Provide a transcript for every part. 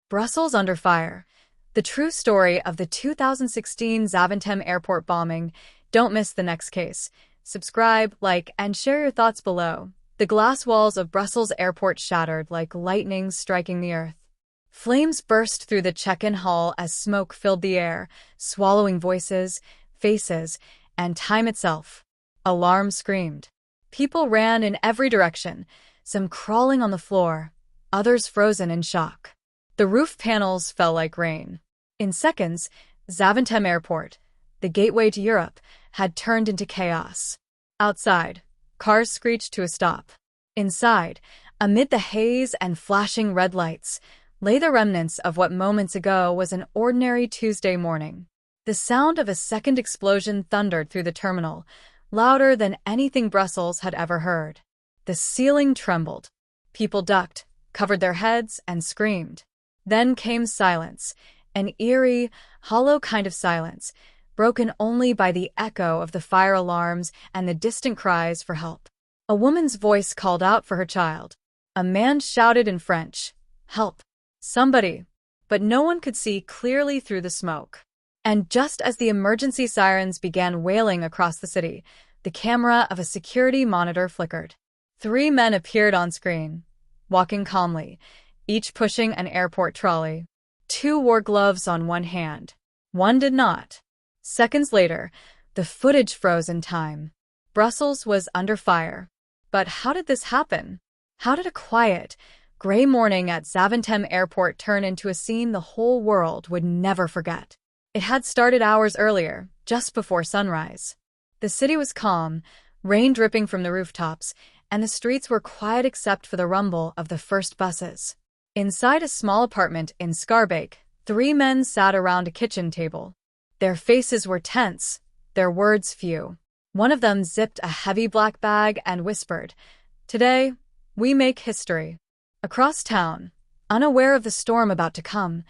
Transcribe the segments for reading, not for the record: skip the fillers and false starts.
Brussels under fire. The true story of the 2016 Zaventem Airport bombing. Don't miss the next case. Subscribe, like, and share your thoughts below. The glass walls of Brussels airport shattered like lightning striking the earth. Flames burst through the check-in hall as smoke filled the air, swallowing voices, faces, and time itself. Alarm screamed. People ran in every direction, some crawling on the floor, others frozen in shock. The roof panels fell like rain. In seconds, Zaventem Airport, the gateway to Europe, had turned into chaos. Outside, cars screeched to a stop. Inside, amid the haze and flashing red lights, lay the remnants of what moments ago was an ordinary Tuesday morning. The sound of a second explosion thundered through the terminal, louder than anything Brussels had ever heard. The ceiling trembled. People ducked, covered their heads, and screamed. Then came silence, an eerie, hollow kind of silence, broken only by the echo of the fire alarms and the distant cries for help. A woman's voice called out for her child. A man shouted in French, "Help! Somebody!" But no one could see clearly through the smoke. And just as the emergency sirens began wailing across the city, the camera of a security monitor flickered. 3 men appeared on screen, walking calmly, each pushing an airport trolley. 2 wore gloves on one hand. 1 did not. Seconds later, the footage froze in time. Brussels was under fire. But how did this happen? How did a quiet, gray morning at Zaventem Airport turn into a scene the whole world would never forget? It had started hours earlier, just before sunrise. The city was calm, rain dripping from the rooftops, and the streets were quiet except for the rumble of the first buses. Inside a small apartment in Schaerbeek, 3 men sat around a kitchen table. Their faces were tense, their words few. One of them zipped a heavy black bag and whispered, "Today, we make history." Across town, unaware of the storm about to come,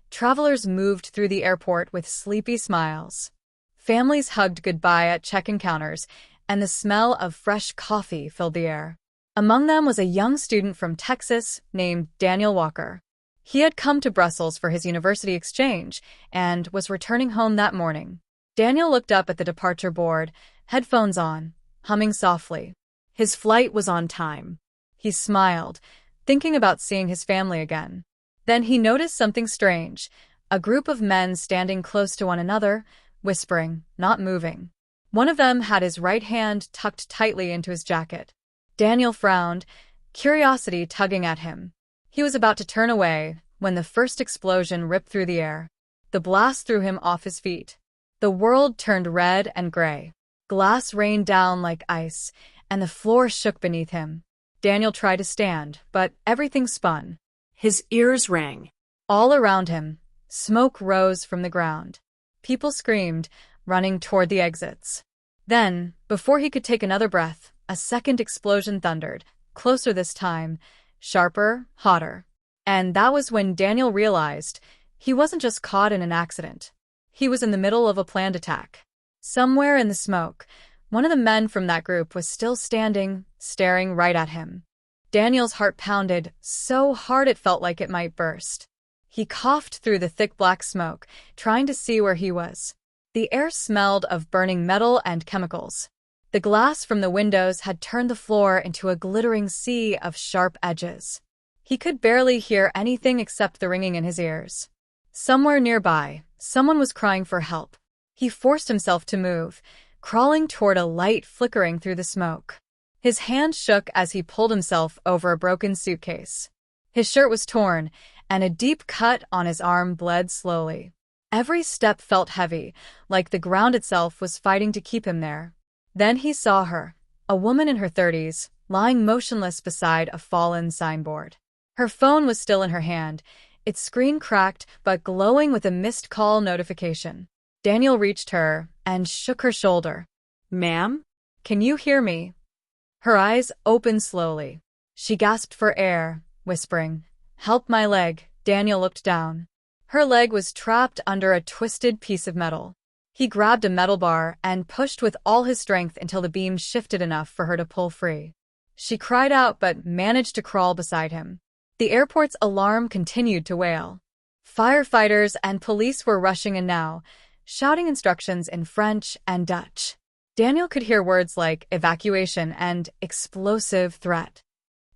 travelers moved through the airport with sleepy smiles. Families hugged goodbye at check-in counters, and the smell of fresh coffee filled the air. Among them was a young student from Texas named Daniel Walker. He had come to Brussels for his university exchange and was returning home that morning. Daniel looked up at the departure board, headphones on, humming softly. His flight was on time. He smiled, thinking about seeing his family again. Then he noticed something strange, a group of men standing close to one another, whispering, not moving. One of them had his right hand tucked tightly into his jacket. Daniel frowned, curiosity tugging at him. He was about to turn away when the first explosion ripped through the air. The blast threw him off his feet. The world turned red and gray. Glass rained down like ice, and the floor shook beneath him. Daniel tried to stand, but everything spun. His ears rang. All around him, smoke rose from the ground. People screamed, running toward the exits. Then, before he could take another breath, a second explosion thundered, closer this time, sharper, hotter. And that was when Daniel realized he wasn't just caught in an accident. He was in the middle of a planned attack. Somewhere in the smoke, one of the men from that group was still standing, staring right at him. Daniel's heart pounded so hard it felt like it might burst. He coughed through the thick black smoke, trying to see where he was. The air smelled of burning metal and chemicals. The glass from the windows had turned the floor into a glittering sea of sharp edges. He could barely hear anything except the ringing in his ears. Somewhere nearby, someone was crying for help. He forced himself to move, crawling toward a light flickering through the smoke. His hand shook as he pulled himself over a broken suitcase. His shirt was torn, and a deep cut on his arm bled slowly. Every step felt heavy, like the ground itself was fighting to keep him there. Then he saw her, a woman in her 30s, lying motionless beside a fallen signboard. Her phone was still in her hand, its screen cracked but glowing with a missed call notification. Daniel reached her and shook her shoulder. "Ma'am? Can you hear me?" Her eyes opened slowly. She gasped for air, whispering, "Help my leg." Daniel looked down. Her leg was trapped under a twisted piece of metal. He grabbed a metal bar and pushed with all his strength until the beam shifted enough for her to pull free. She cried out but managed to crawl beside him. The airport's alarm continued to wail. Firefighters and police were rushing in now, shouting instructions in French and Dutch. Daniel could hear words like evacuation and explosive threat.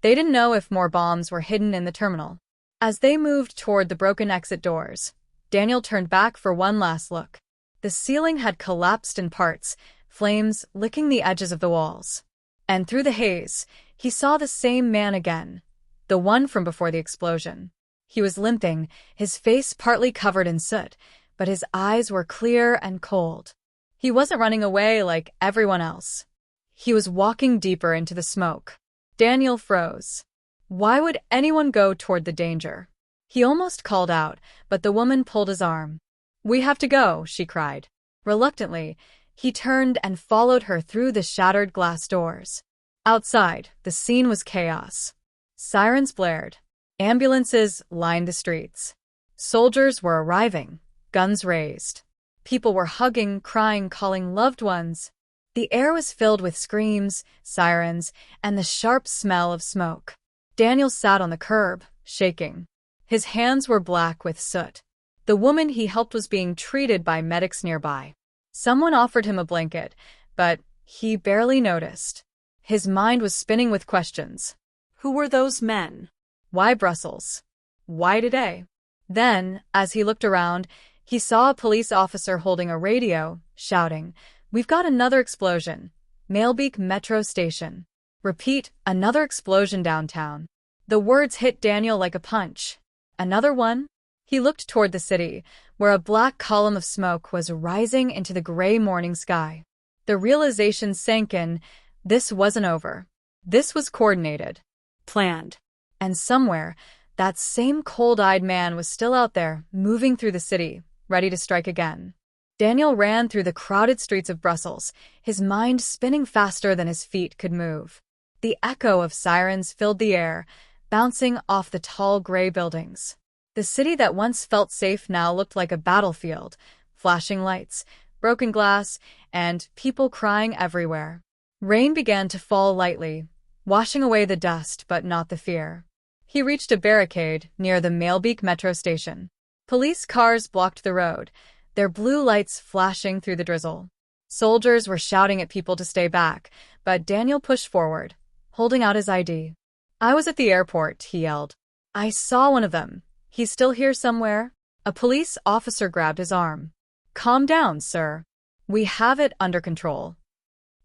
They didn't know if more bombs were hidden in the terminal. As they moved toward the broken exit doors, Daniel turned back for one last look. The ceiling had collapsed in parts, flames licking the edges of the walls. And through the haze, he saw the same man again, the one from before the explosion. He was limping, his face partly covered in soot, but his eyes were clear and cold. He wasn't running away like everyone else. He was walking deeper into the smoke. Daniel froze. Why would anyone go toward the danger? He almost called out, but the woman pulled his arm. "We have to go," she cried. Reluctantly, he turned and followed her through the shattered glass doors. Outside, the scene was chaos. Sirens blared. Ambulances lined the streets. Soldiers were arriving, guns raised. People were hugging, crying, calling loved ones. The air was filled with screams, sirens, and the sharp smell of smoke. Daniel sat on the curb, shaking. His hands were black with soot. The woman he helped was being treated by medics nearby. Someone offered him a blanket, but he barely noticed. His mind was spinning with questions. Who were those men? Why Brussels? Why today? Then, as he looked around, he saw a police officer holding a radio, shouting, "We've got another explosion. Mailbeek Metro Station. Repeat, another explosion downtown." The words hit Daniel like a punch. Another one? He looked toward the city, where a black column of smoke was rising into the gray morning sky. The realization sank in, this wasn't over. This was coordinated. Planned. And somewhere, that same cold-eyed man was still out there, moving through the city, ready to strike again. Daniel ran through the crowded streets of Brussels, his mind spinning faster than his feet could move. The echo of sirens filled the air, bouncing off the tall gray buildings. The city that once felt safe now looked like a battlefield, flashing lights, broken glass, and people crying everywhere. Rain began to fall lightly, washing away the dust but not the fear. He reached a barricade near the Mailbeek Metro Station. Police cars blocked the road, their blue lights flashing through the drizzle. Soldiers were shouting at people to stay back, but Daniel pushed forward, holding out his ID. "I was at the airport," he yelled. "I saw one of them. He's still here somewhere." A police officer grabbed his arm. "Calm down, sir. We have it under control."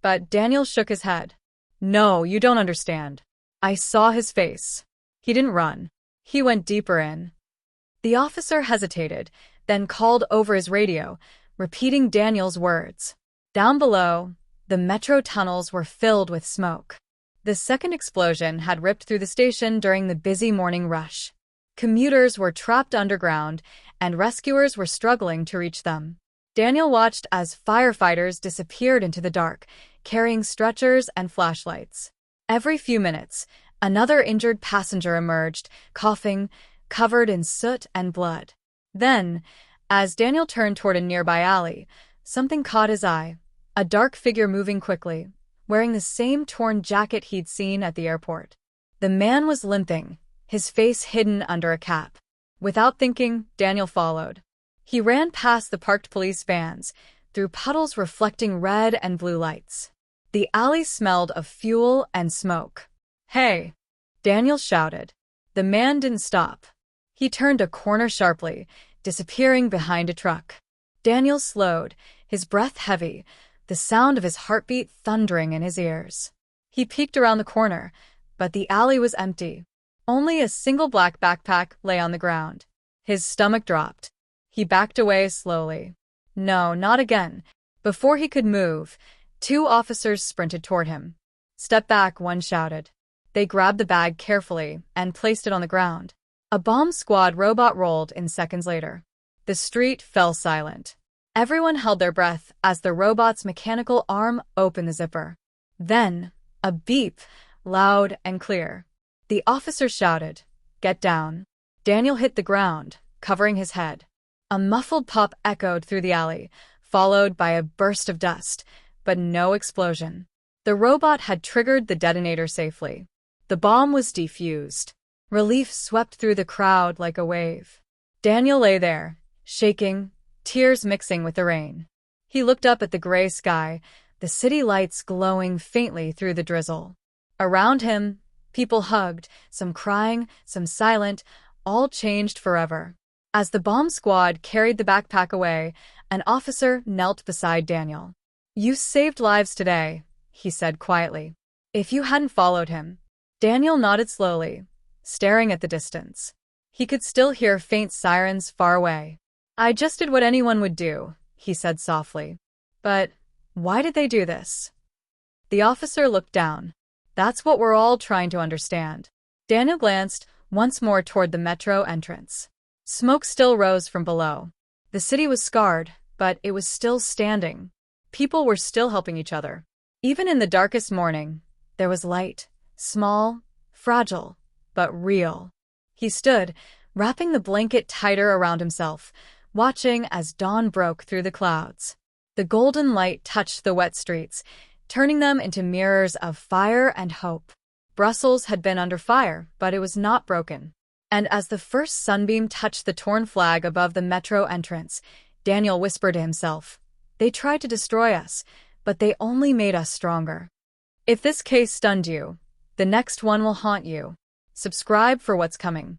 But Daniel shook his head. "No, you don't understand. I saw his face. He didn't run. He went deeper in." The officer hesitated, then called over his radio, repeating Daniel's words. Down below, the metro tunnels were filled with smoke. The second explosion had ripped through the station during the busy morning rush. Commuters were trapped underground, and rescuers were struggling to reach them. Daniel watched as firefighters disappeared into the dark, carrying stretchers and flashlights. Every few minutes, another injured passenger emerged, coughing, covered in soot and blood. Then, as Daniel turned toward a nearby alley, something caught his eye, a dark figure moving quickly, wearing the same torn jacket he'd seen at the airport. The man was limping, his face hidden under a cap. Without thinking, Daniel followed. He ran past the parked police vans, through puddles reflecting red and blue lights. The alley smelled of fuel and smoke. "Hey!" Daniel shouted. The man didn't stop. He turned a corner sharply, disappearing behind a truck. Daniel slowed, his breath heavy, the sound of his heartbeat thundering in his ears. He peeked around the corner, but the alley was empty. Only a single black backpack lay on the ground. His stomach dropped. He backed away slowly. No, not again. Before he could move, two officers sprinted toward him. "Step back," one shouted. They grabbed the bag carefully and placed it on the ground. A bomb squad robot rolled in seconds later. The street fell silent. Everyone held their breath as the robot's mechanical arm opened the zipper. Then, a beep, loud and clear. The officer shouted, "Get down." Daniel hit the ground, covering his head. A muffled pop echoed through the alley, followed by a burst of dust, but no explosion. The robot had triggered the detonator safely. The bomb was defused. Relief swept through the crowd like a wave. Daniel lay there, shaking, tears mixing with the rain. He looked up at the gray sky, the city lights glowing faintly through the drizzle. Around him, people hugged, some crying, some silent, all changed forever. As the bomb squad carried the backpack away, an officer knelt beside Daniel. "You saved lives today," he said quietly. "If you hadn't followed him." Daniel nodded slowly, staring at the distance. He could still hear faint sirens far away. "I just did what anyone would do," he said softly. "But why did they do this?" The officer looked down. "That's what we're all trying to understand." Daniel glanced once more toward the metro entrance. Smoke still rose from below. The city was scarred, but it was still standing. People were still helping each other. Even in the darkest morning, there was light, small, fragile, but real. He stood, wrapping the blanket tighter around himself, watching as dawn broke through the clouds. The golden light touched the wet streets, turning them into mirrors of fire and hope. Brussels had been under fire, but it was not broken. And as the first sunbeam touched the torn flag above the metro entrance, Daniel whispered to himself, "They tried to destroy us, but they only made us stronger." If this case stunned you, the next one will haunt you. Subscribe for what's coming.